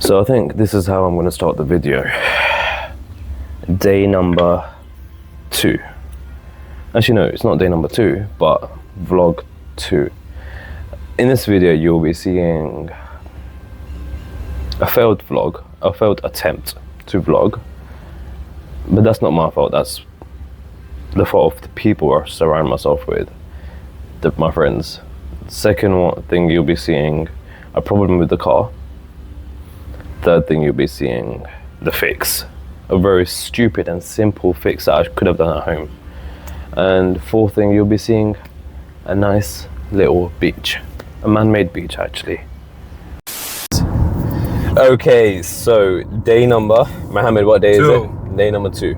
So I think this is how I'm going to start the video. Day number 2. Actually no, it's not day number 2, but vlog 2. In this video you'll be seeing a failed vlog, a failed attempt to vlog. But that's not my fault, that's the fault of the people I surround myself with, my friends. Second thing, you'll be seeing a problem with the car. Third thing, you'll be seeing the fix. A very stupid and simple fix that I could have done at home. And fourth thing, you'll be seeing a nice little beach. A man-made beach, actually. Okay, so day number, Mohammed, what day is it? Day number 2.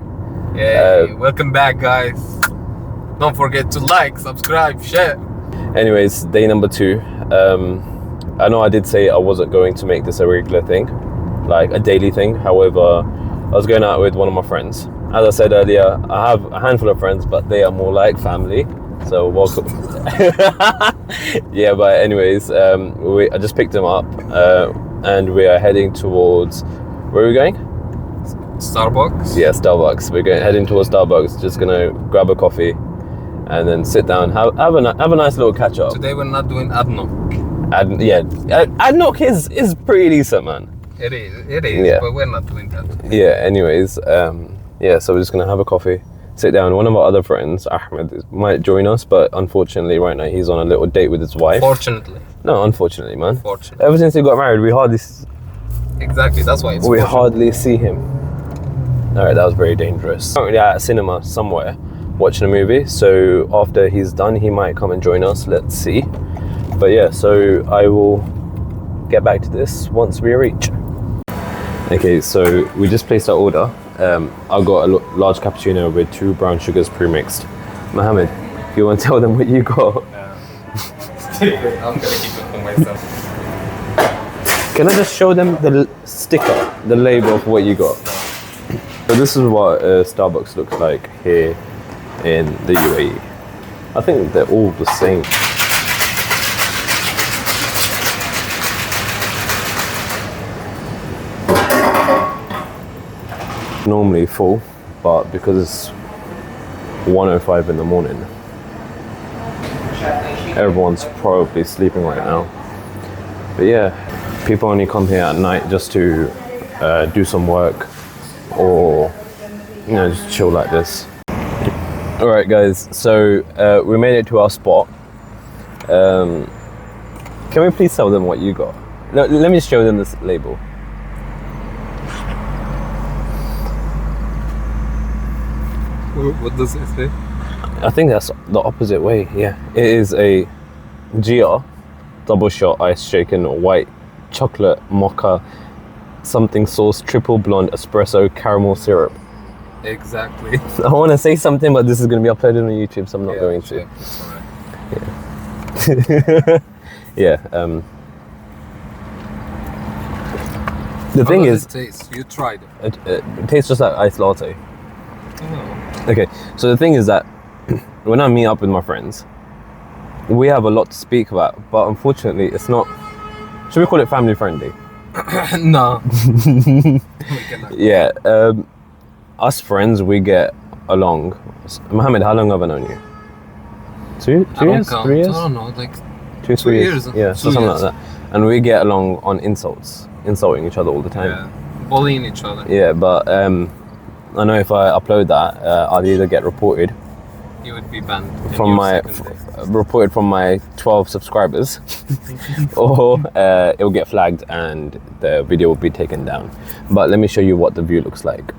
Yeah, welcome back, guys. Don't forget to like, subscribe, share. Anyways, day number 2. I know I did say I wasn't going to make this a regular thing, like a daily thing. However, I was going out with one of my friends. As I said earlier, I have a handful of friends, but they are more like family. So welcome. Yeah, but anyways, I just picked him up, and we are heading towards. Where are we going? Starbucks? Yeah, Starbucks. We're heading towards Starbucks. Just gonna grab a coffee, and then sit down, have a nice little catch up. Today we're not doing ADNOC. ADNOC is pretty decent, man. It is, Yeah. but we're not doing that today. Yeah. Anyways, yeah. So we're just gonna have a coffee, sit down. One of our other friends, Ahmed, might join us, but unfortunately, right now he's on a little date with his wife. Fortunately. No, unfortunately, man. Fortunately. Ever since he got married, we hardly Exactly, that's why it's we fortunate. hardly see him. All right, that was very dangerous. Currently at a cinema somewhere, watching a movie. So after he's done, he might come and join us. Let's see. But yeah, so I will get back to this once we reach. Okay, so we just placed our order. I got a large cappuccino with 2 brown sugars pre-mixed. Mohammed, you want to tell them what you got? I'm gonna keep it for myself. Can I just show them the sticker, the label of what you got? So this is what Starbucks looks like here in the UAE. I think they're all the same. Normally full, but because it's 1:05 in the morning, everyone's probably sleeping right now. But yeah, people only come here at night just to do some work or, you know, just chill like this. All right, guys, so we made it to our spot. Can we please tell them what you got? No, let me show them this label. What does it say? I think that's the opposite way, yeah. It is a GR double shot ice shaken white chocolate mocha something sauce triple blonde espresso caramel syrup. Exactly. I want to say something, but this is going to be uploaded on YouTube, so I'm not going to. Yeah, it's alright. Yeah. The thing How does is, it taste? You tried it. it tastes just like iced latte. Oh. Okay, so the thing is that when I meet up with my friends, we have a lot to speak about, but unfortunately it's not, should we call it family friendly? No. We cannot. Yeah, us friends, we get along. Mohammed, how long have I known you? 2 I don't years? count. 3 years? I don't know, like 2 3 years? years. Yeah, 2 so something years. like that. And we get along on insulting each other all the time. yeah, bullying each other. Yeah, but I know if I upload that, I'll either get reported You would be banned. in from your my second day. reported from my 12 subscribers, or it'll get flagged and the video will be taken down. But let me show you what the view looks like.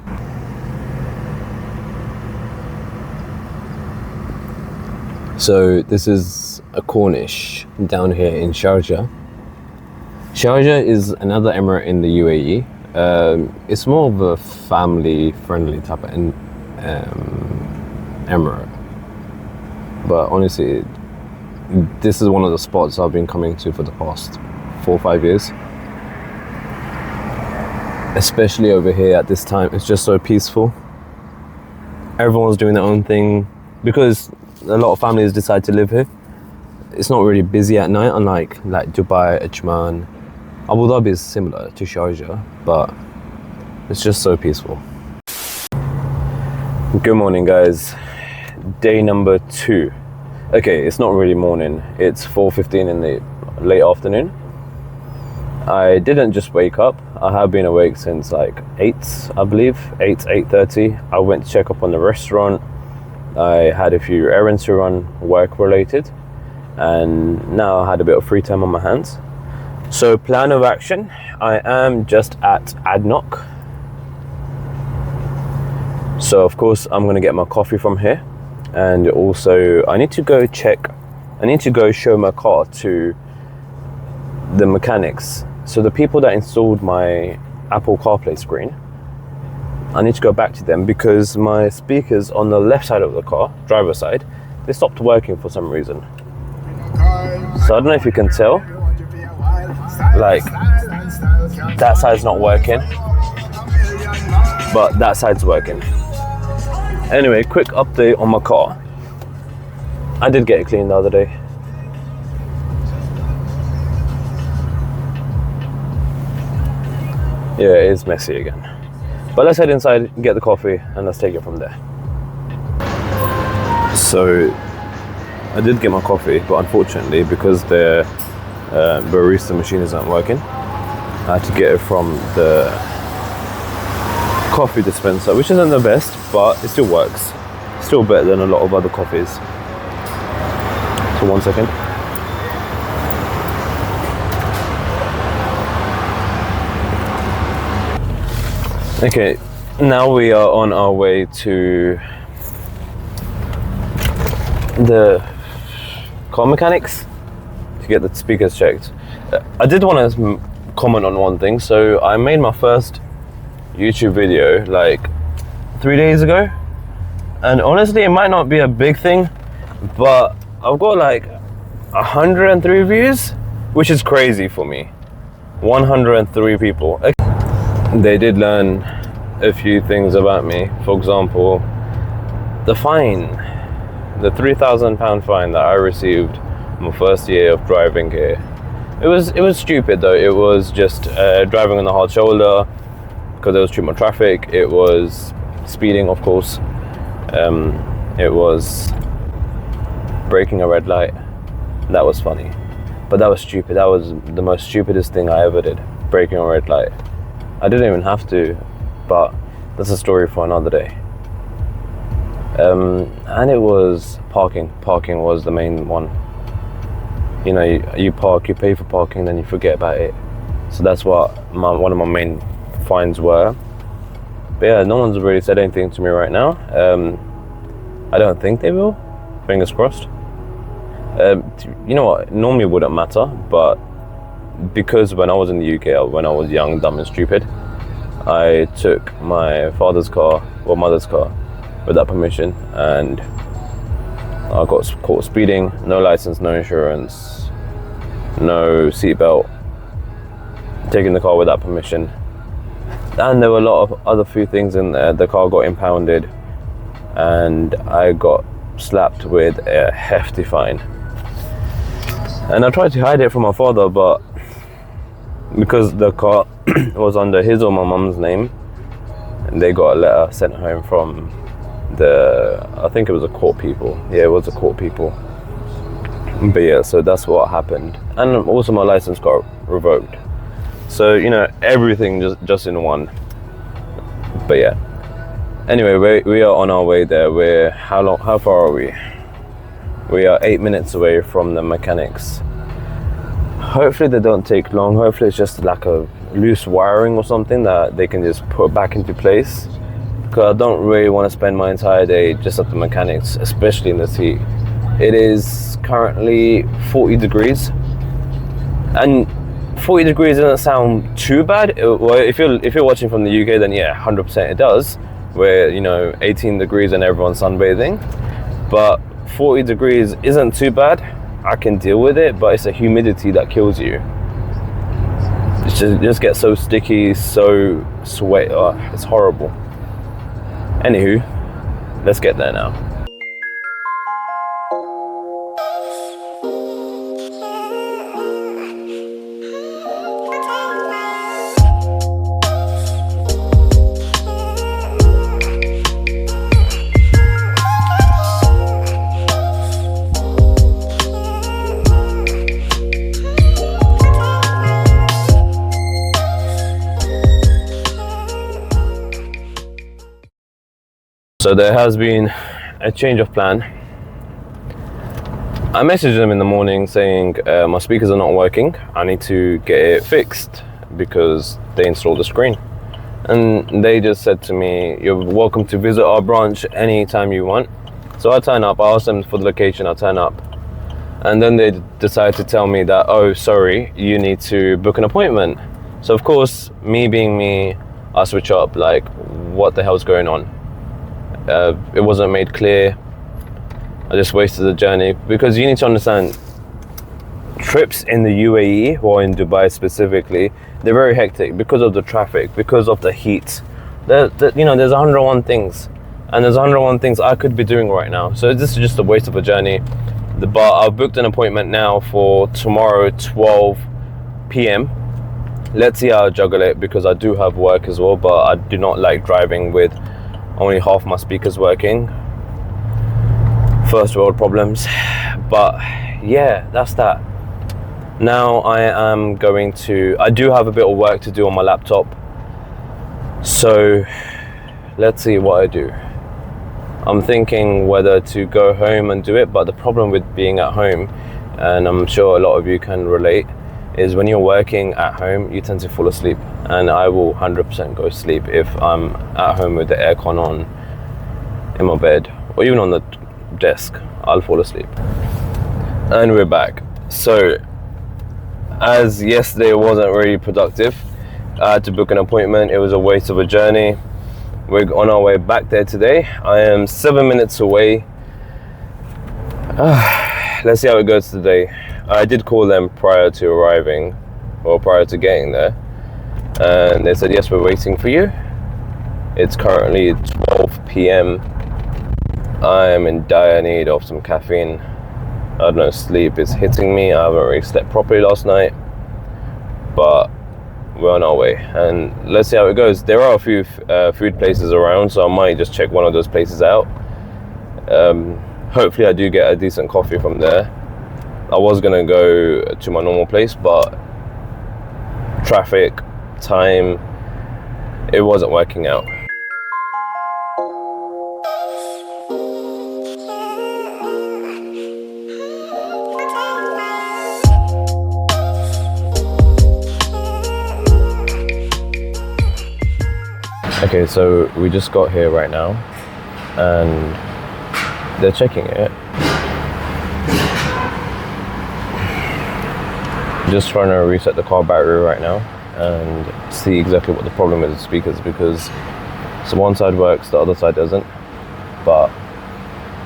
So this is a Cornish down here in Sharjah. Sharjah is another emirate in the UAE. It's more of a family-friendly type of emirate. But honestly, this is one of the spots I've been coming to for the past 4 or 5 years. Especially over here at this time, it's just so peaceful. Everyone's doing their own thing because a lot of families decide to live here. It's not really busy at night, unlike like Dubai, Ajman, Abu Dhabi is similar to Sharjah, but it's just so peaceful. Good morning, guys. Day number 2. Okay, it's not really morning. It's 4:15 in the late afternoon. I didn't just wake up. I have been awake since like 8, I believe, 8:30. I went to check up on the restaurant. I had a few errands to run, work related, and now I had a bit of free time on my hands. So plan of action, I am just at ADNOC. So of course I'm gonna get my coffee from here, and also I need to go show my car to the mechanics. So the people that installed my Apple CarPlay screen, I need to go back to them because my speakers on the left side of the car, driver's side, they stopped working for some reason. So I don't know if you can tell, like that side's not working, but that side's working. Anyway, quick update on my car. I did get it cleaned the other day. Yeah, it is messy again. But let's head inside, get the coffee, and let's take it from there. So, I did get my coffee, but unfortunately, because the barista machine isn't working, I had to get it from the coffee dispenser, which isn't the best, but it still works. Still better than a lot of other coffees. So 1 second. Okay, now we are on our way to the car mechanics to get the speakers checked. I did want to comment on one thing. So I made my first YouTube video like 3 days ago, and honestly it might not be a big thing, but I've got like 103 views, which is crazy for me. 103 people. They did learn a few things about me. For example, the fine, the £3,000 fine that I received my first year of driving here. It was stupid though. It was just driving on the hard shoulder because there was too much traffic. It was speeding, of course. It was breaking a red light. That was funny, but that was stupid. That was the most stupidest thing I ever did, breaking a red light. I didn't even have to, but that's a story for another day. And it was parking. Parking was the main one. You know, you park, you pay for parking, then you forget about it. So that's what one of my main fines were. But yeah, no one's really said anything to me right now. I don't think they will. Fingers crossed. You know what? Normally it wouldn't matter, but because when I was in the UK, when I was young, dumb and stupid, I took my father's car or mother's car without permission, and I got caught speeding. No license, no insurance, no seatbelt, taking the car without permission, and there were a lot of other few things in there. The car got impounded and I got slapped with a hefty fine, and I tried to hide it from my father, but because the car was under his or my mum's name, and they got a letter sent home from I think it was a court people. Yeah, it was a court people. But yeah, so that's what happened. And also my license got revoked. So, you know, everything just in one. But yeah. Anyway, we are on our way there. How far are we? We are 8 minutes away from the mechanics. Hopefully they don't take long. Hopefully it's just like a loose wiring or something that they can just put back into place. Because I don't really want to spend my entire day just at the mechanics, especially in this heat. It is currently 40 degrees, and 40 degrees doesn't sound too bad. Well, if you're watching from the UK, then yeah, 100% it does. Where, you know, 18 degrees and everyone's sunbathing, but 40 degrees isn't too bad. I can deal with it, but it's the humidity that kills you. It just gets so sticky, so sweat. Oh, it's horrible. Anywho, let's get there now. So there has been a change of plan. I messaged them in the morning saying my speakers are not working. I need to get it fixed because they installed the screen. And they just said to me, you're welcome to visit our branch anytime you want. So I turn up, I asked them for the location, I turn up. And then they decide to tell me that, oh, sorry, you need to book an appointment. So of course, me being me, I switch up, like, what the hell's going on? It wasn't made clear. I just wasted the journey, because you need to understand, trips in the UAE or in Dubai specifically, they're very hectic because of the traffic, because of the heat. You know, there's 101 things, and there's 101 things I could be doing right now. So this is just a waste of a journey. But I've booked an appointment now for tomorrow, 12 p.m. Let's see how I juggle it, because I do have work as well, but I do not like driving with only half my speakers working. First world problems. But yeah, that's that. Now I do have a bit of work to do on my laptop, so let's see what I do. I'm thinking whether to go home and do it, but the problem with being at home, and I'm sure a lot of you can relate, is when you're working at home, you tend to fall asleep, and I will 100% go to sleep if I'm at home with the aircon on in my bed, or even on the desk. I'll fall asleep. And we're back. So as yesterday wasn't really productive, I had to book an appointment. It was a waste of a journey. We're on our way back there today. I am 7 minutes away. Let's see how it goes today. I did call them prior to arriving, or prior to getting there, and they said, yes, we're waiting for you. It's currently 12 p.m. I am in dire need of some caffeine. I don't know, sleep is hitting me. I haven't really slept properly last night, but we're on our way, and let's see how it goes. There are a few food places around, so I might just check one of those places out. Hopefully I do get a decent coffee from there. I was gonna go to my normal place, but traffic, time, it wasn't working out. Okay, so we just got here right now, and they're checking it. Just trying to reset the car battery right now and see exactly what the problem is with the speakers, because so one side works, the other side doesn't. But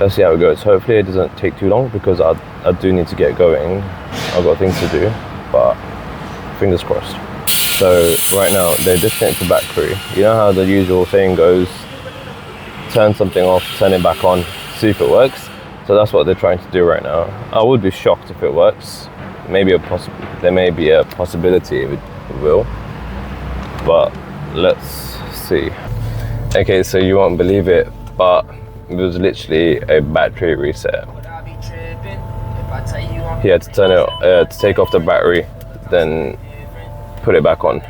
let's see how it goes. Hopefully it doesn't take too long, because I do need to get going. I've got things to do, but fingers crossed. So right now they disconnect the battery. You know how the usual saying goes, turn something off, turn it back on, see if it works. So that's what they're trying to do right now. I would be shocked if it works. There may be a possibility it will, but let's see. Okay, so you won't believe it, but it was literally a battery reset. He had to turn it, to take off the battery, then put it back on.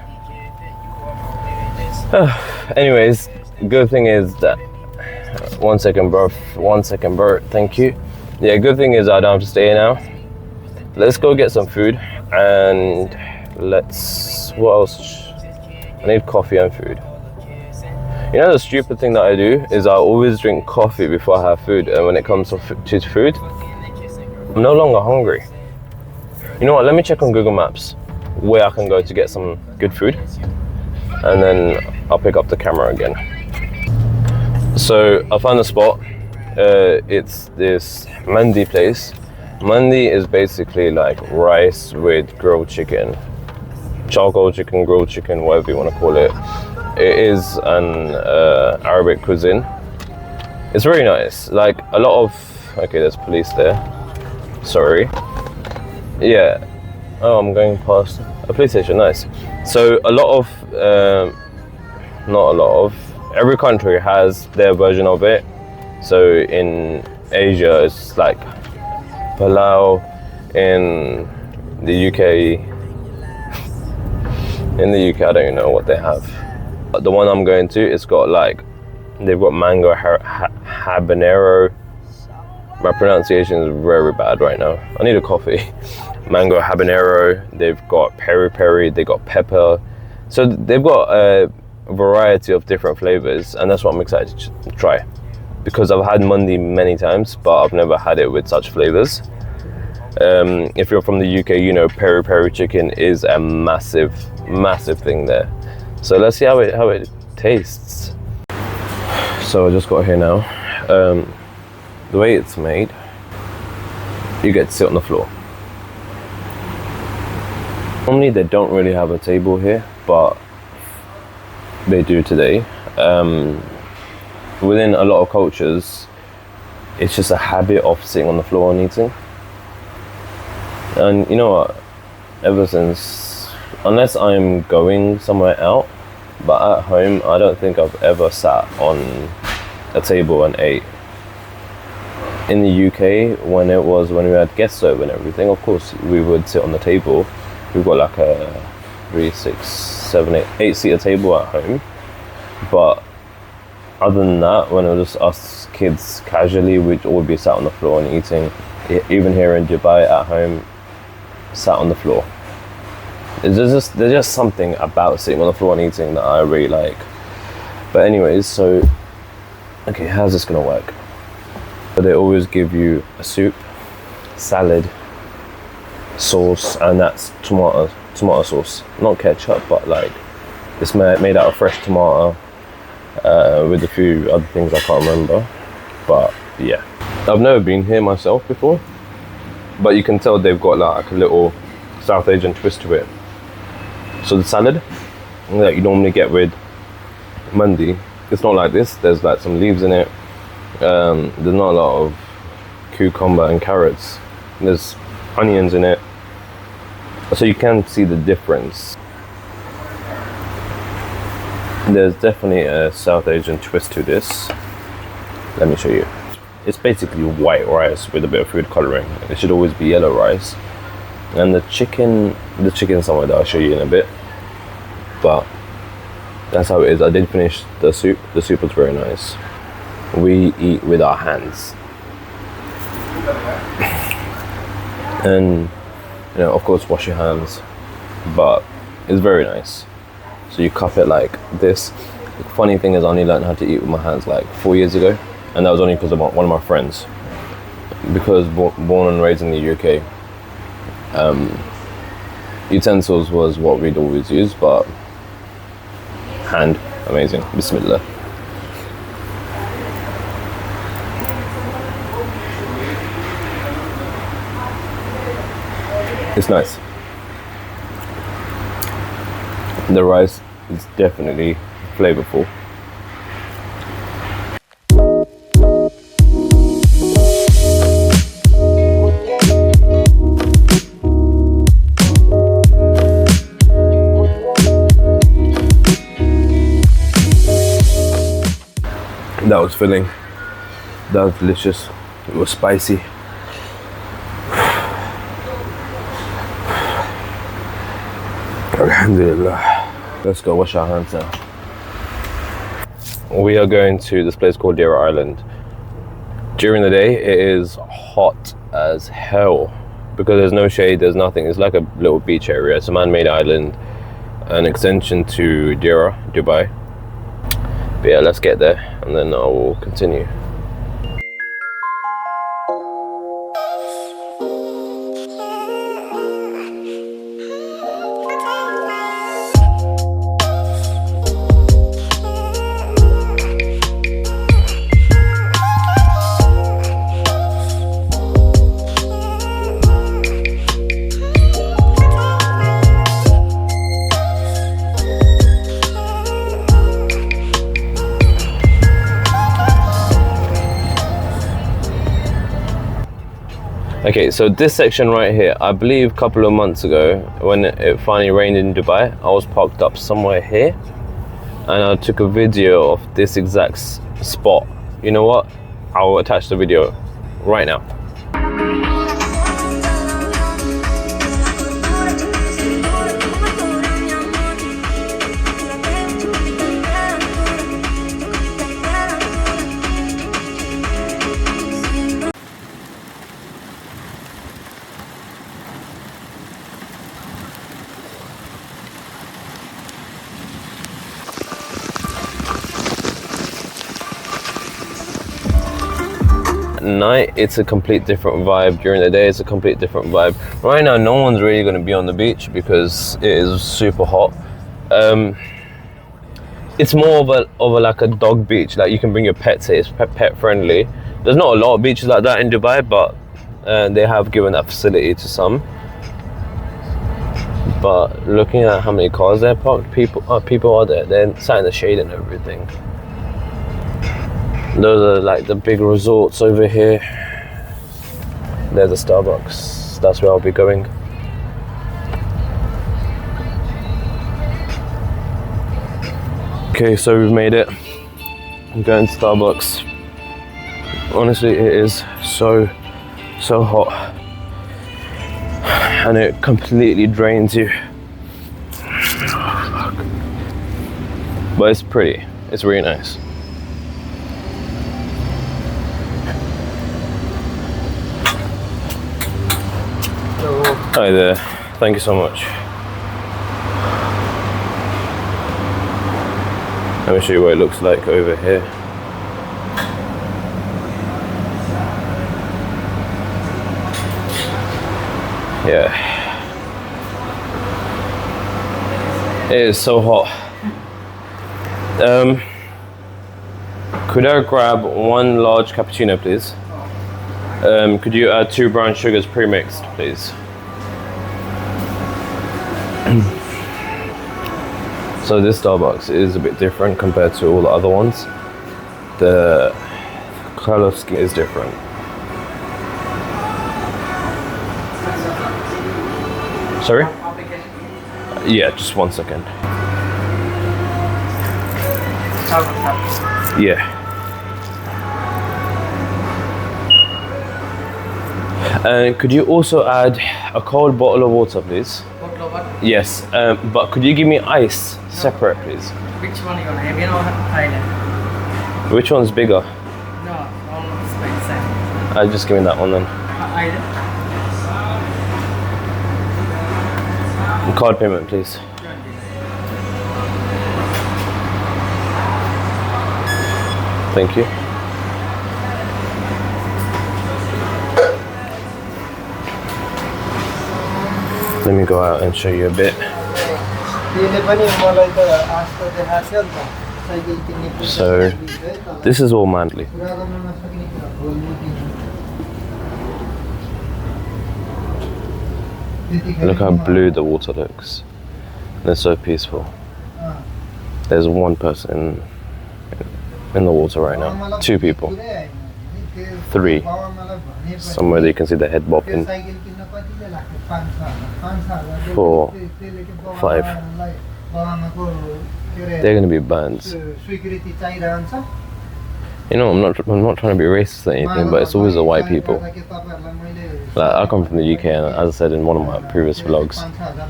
Anyways, good thing is that, one second bro, thank you. Yeah, good thing is I don't have to stay here now. Let's go get some food, and what else? I need coffee and food. You know, the stupid thing that I do is I always drink coffee before I have food, and when it comes to food, I'm no longer hungry. You know what, let me check on Google Maps where I can go to get some good food, and then I'll pick up the camera again. So I found a spot. It's this mandi place. Mandi is basically like rice with grilled chicken, charcoal chicken, grilled chicken, whatever you want to call it. It is an Arabic cuisine. It's very nice. Like a lot of, okay, there's police there. Sorry. Yeah. Oh, I'm going past a police station. Nice. So a lot of, not a lot of, every country has their version of it. So in Asia, it's like Palau. In the UK, I don't even know what they have. But the one I'm going to, it's got like They've got mango habanero. My pronunciation is very bad right now. I need a coffee. Mango habanero. They've got peri peri. They got pepper. So they've got a variety of different flavors, and that's what I'm excited to try. Because I've had mandi many times, but I've never had it with such flavors. If you're from the UK, you know peri peri chicken is a massive thing there. So let's see how it tastes. So I just got here now. The way it's made, you get to sit on the floor. Normally they don't really have a table here, but they do today. Within a lot of cultures, it's just a habit of sitting on the floor and eating. And you know what? Ever since, unless I'm going somewhere out, but at home, I don't think I've ever sat on a table and ate. In the UK, when we had guests over and everything, of course, we would sit on the table. We've got like a 3, 6, 7, 8 seater table at home. But other than that, when it was just us kids casually, we'd all be sat on the floor and eating. Even here in Dubai at home, sat on the floor. There's just something about sitting on the floor and eating that I really like. But anyways, so okay, how's this gonna work? So they always give you a soup, salad, sauce, and that's tomato sauce, not ketchup, but like it's made out of fresh tomato. With a few other things I can't remember, but yeah, I've never been here myself before, but you can tell they've got like a little South Asian twist to it. So the salad that you normally get with mandi, it's not like this. There's like some leaves in it. There's not a lot of cucumber and carrots. There's onions in it, so you can see the difference. There's definitely a South Asian twist to this. Let me show you. It's basically white rice with a bit of food coloring. It should always be yellow rice. And the chicken somewhere that I'll show you in a bit. But that's how it is. I did finish the soup. The soup was very nice. We eat with our hands. And you know, of course, wash your hands. But it's very nice. So you cup it like this. The funny thing is I only learned how to eat with my hands like 4 years ago. And that was only because of one of my friends. Because born and raised in the UK, utensils was what we'd always use, but hand, amazing. Bismillah. It's nice. The rice is definitely flavorful. That was filling. That was delicious. It was spicy. Alhamdulillah. Let's go wash our hands now. We are going to this place called Deira Island. During the day, it is hot as hell because there's no shade, there's nothing. It's like a little beach area. It's a man-made island, an extension to Deira, Dubai. But yeah, let's get there and then I will continue. Okay, so this section right here, I believe a couple of months ago, when it finally rained in Dubai, I was parked up somewhere here and I took a video of this exact spot. You know what? I will attach the video right now. at night, it's a complete different vibe. During the day, it's a complete different vibe. Right now, no one's really going to be on the beach because it is super hot. It's more of a like a dog beach. Like you can bring your pets here. It's pet friendly. There's not a lot of beaches like that in Dubai, but they have given that facility to some. But looking at how many cars there parked, people are there. They're sat in the shade and everything. Those are like the big resorts over here. There's a Starbucks. That's where I'll be going. Okay, so we've made it. I'm going to Starbucks. Honestly, it is so hot. And it completely drains you. But it's pretty. It's really nice. Hi there. Thank you so much. Let me show you what it looks like over here. Yeah. It is so hot. Could I grab one large cappuccino, please? Could you add 2 brown sugars pre-mixed, please? So this Starbucks is a bit different compared to all the other ones. The color scheme is different. Sorry? Yeah, just 1 second. Yeah. And could you also add a cold bottle of water, please? Bottle of what? Yes, but could you give me ice separate, please? Which one you want? Indian or Thailand? Which one's bigger? No, almost like same. Just give me that one then. Island? Card payment, please. Thank you. Let me go out and show you a bit. So, this is all Mandalay. Look how blue the water looks. They're so peaceful. There's one person in the water right now. 2 people. 3. Somewhere that you can see the head bobbing. 4, 5. They're gonna be burns. You know, I'm not trying to be racist or anything, but it's always the white people. Like, I come from the UK, and as I said in one of my previous vlogs,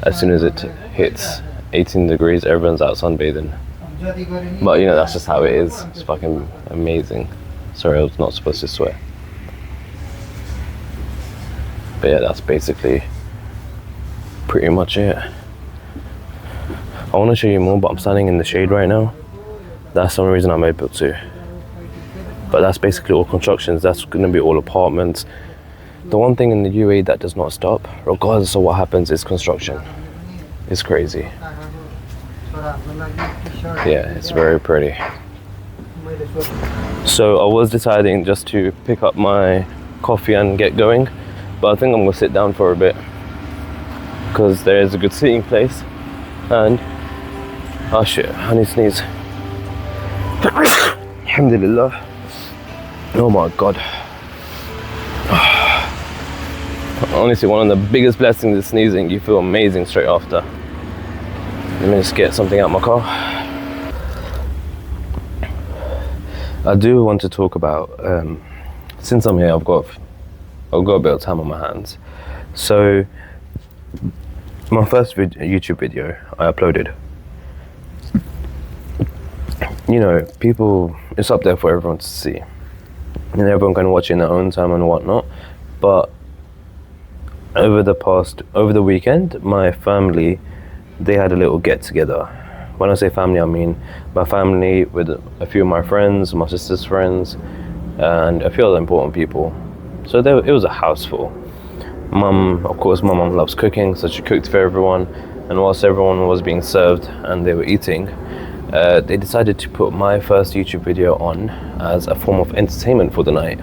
as soon as it hits 18 degrees, everyone's out sunbathing. But you know, that's just how it is. It's fucking amazing. Sorry, I was not supposed to swear. But yeah, that's basically pretty much it. I want to show you more, but I'm standing in the shade right now. That's the only reason I'm able to. But that's basically all constructions. That's going to be all apartments. The one thing in the UAE that does not stop, regardless of what happens, is construction. It's crazy. Yeah, it's very pretty. So I was deciding just to pick up my coffee and get going, but I think I'm gonna sit down for a bit because there is a good seating place. And oh shit, I need to sneeze. Alhamdulillah. Oh my god. Honestly, one of the biggest blessings is sneezing. You feel amazing straight after. Let me just get something out of my car. I do want to talk about, since I'm here, I've got a bit of time on my hands. So, my first YouTube video I uploaded, you know, people, it's up there for everyone to see. And everyone can watch it in their own time and whatnot. But over the weekend, my family, they had a little get together. When I say family, I mean my family with a few of my friends, my sister's friends, and a few other important people. So it was a house full. Mum, of course, my mum loves cooking, so she cooked for everyone. And whilst everyone was being served and they were eating, they decided to put my first YouTube video on as a form of entertainment for the night.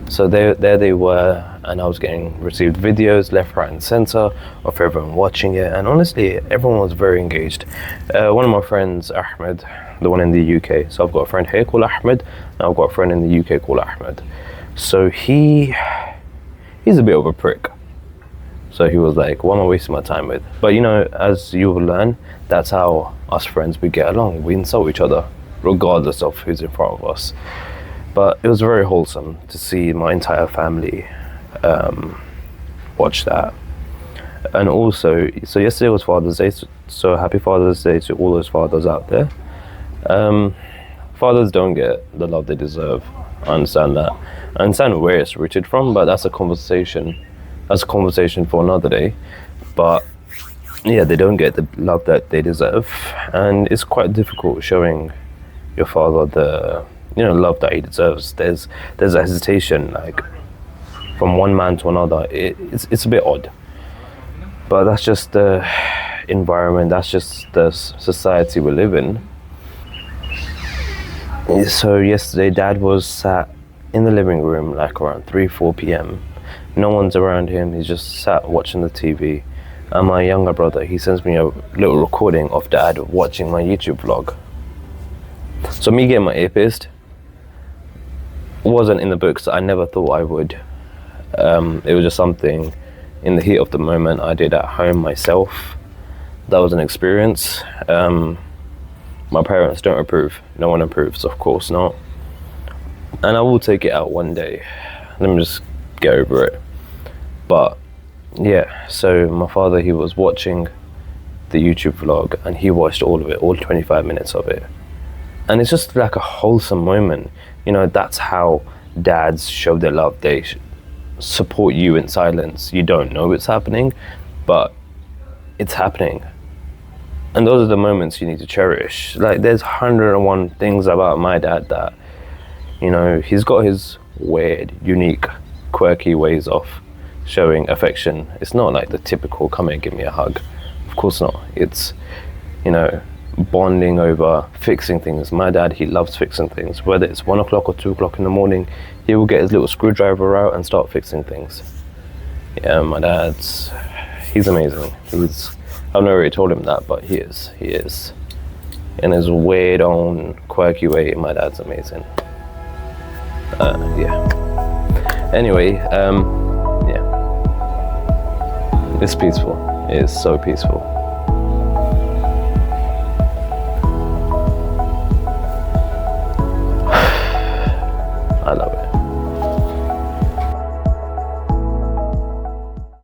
So there they were, and I was received videos left, right, and center of everyone watching it. And honestly, everyone was very engaged. One of my friends, Ahmed, the one in the UK. So I've got a friend here called Ahmed, and I've got a friend in the UK called Ahmed. So he's a bit of a prick. So he was like, what am I wasting my time with? But you know, as you will learn, that's how us friends, we get along. We insult each other, regardless of who's in front of us. But it was very wholesome to see my entire family watch that. And also, so yesterday was Father's Day, so happy Father's Day to all those fathers out there. Fathers don't get the love they deserve. I understand that. I understand where it's rooted from, but that's a conversation. That's a conversation for another day. But yeah, they don't get the love that they deserve, and it's quite difficult showing your father the love that he deserves. There's a hesitation, like from one man to another. It's a bit odd, but that's just the environment. That's just the society we live in. So yesterday, Dad was sat in the living room like around 3-4 p.m. No one's around him. He's just sat watching the TV. And my younger brother, he sends me a little recording of Dad watching my YouTube vlog. So me getting my ear pierced wasn't in the books. I never thought I would. It was just something in the heat of the moment I did at home myself. That was an experience. My parents don't approve. No one approves, of course not. And I will take it out one day. Let me just get over it. But yeah, so my father, he was watching the YouTube vlog, and he watched all of it, all 25 minutes of it. And it's just like a wholesome moment. You know, that's how dads show their love. They support you in silence. You don't know it's happening, but it's happening. And those are the moments you need to cherish. Like, there's 101 things about my dad that, you know, he's got his weird, unique, quirky ways of showing affection. It's not like the typical come here, give me a hug. Of course not. It's, you know, bonding over fixing things. My dad, he loves fixing things. Whether it's 1 o'clock or 2 o'clock in the morning, he will get his little screwdriver out and start fixing things. Yeah, my dad's, he's amazing. I've never really told him that, but he is. In his weird own quirky way, my dad's amazing. Yeah. Anyway, yeah. It's peaceful. It is so peaceful.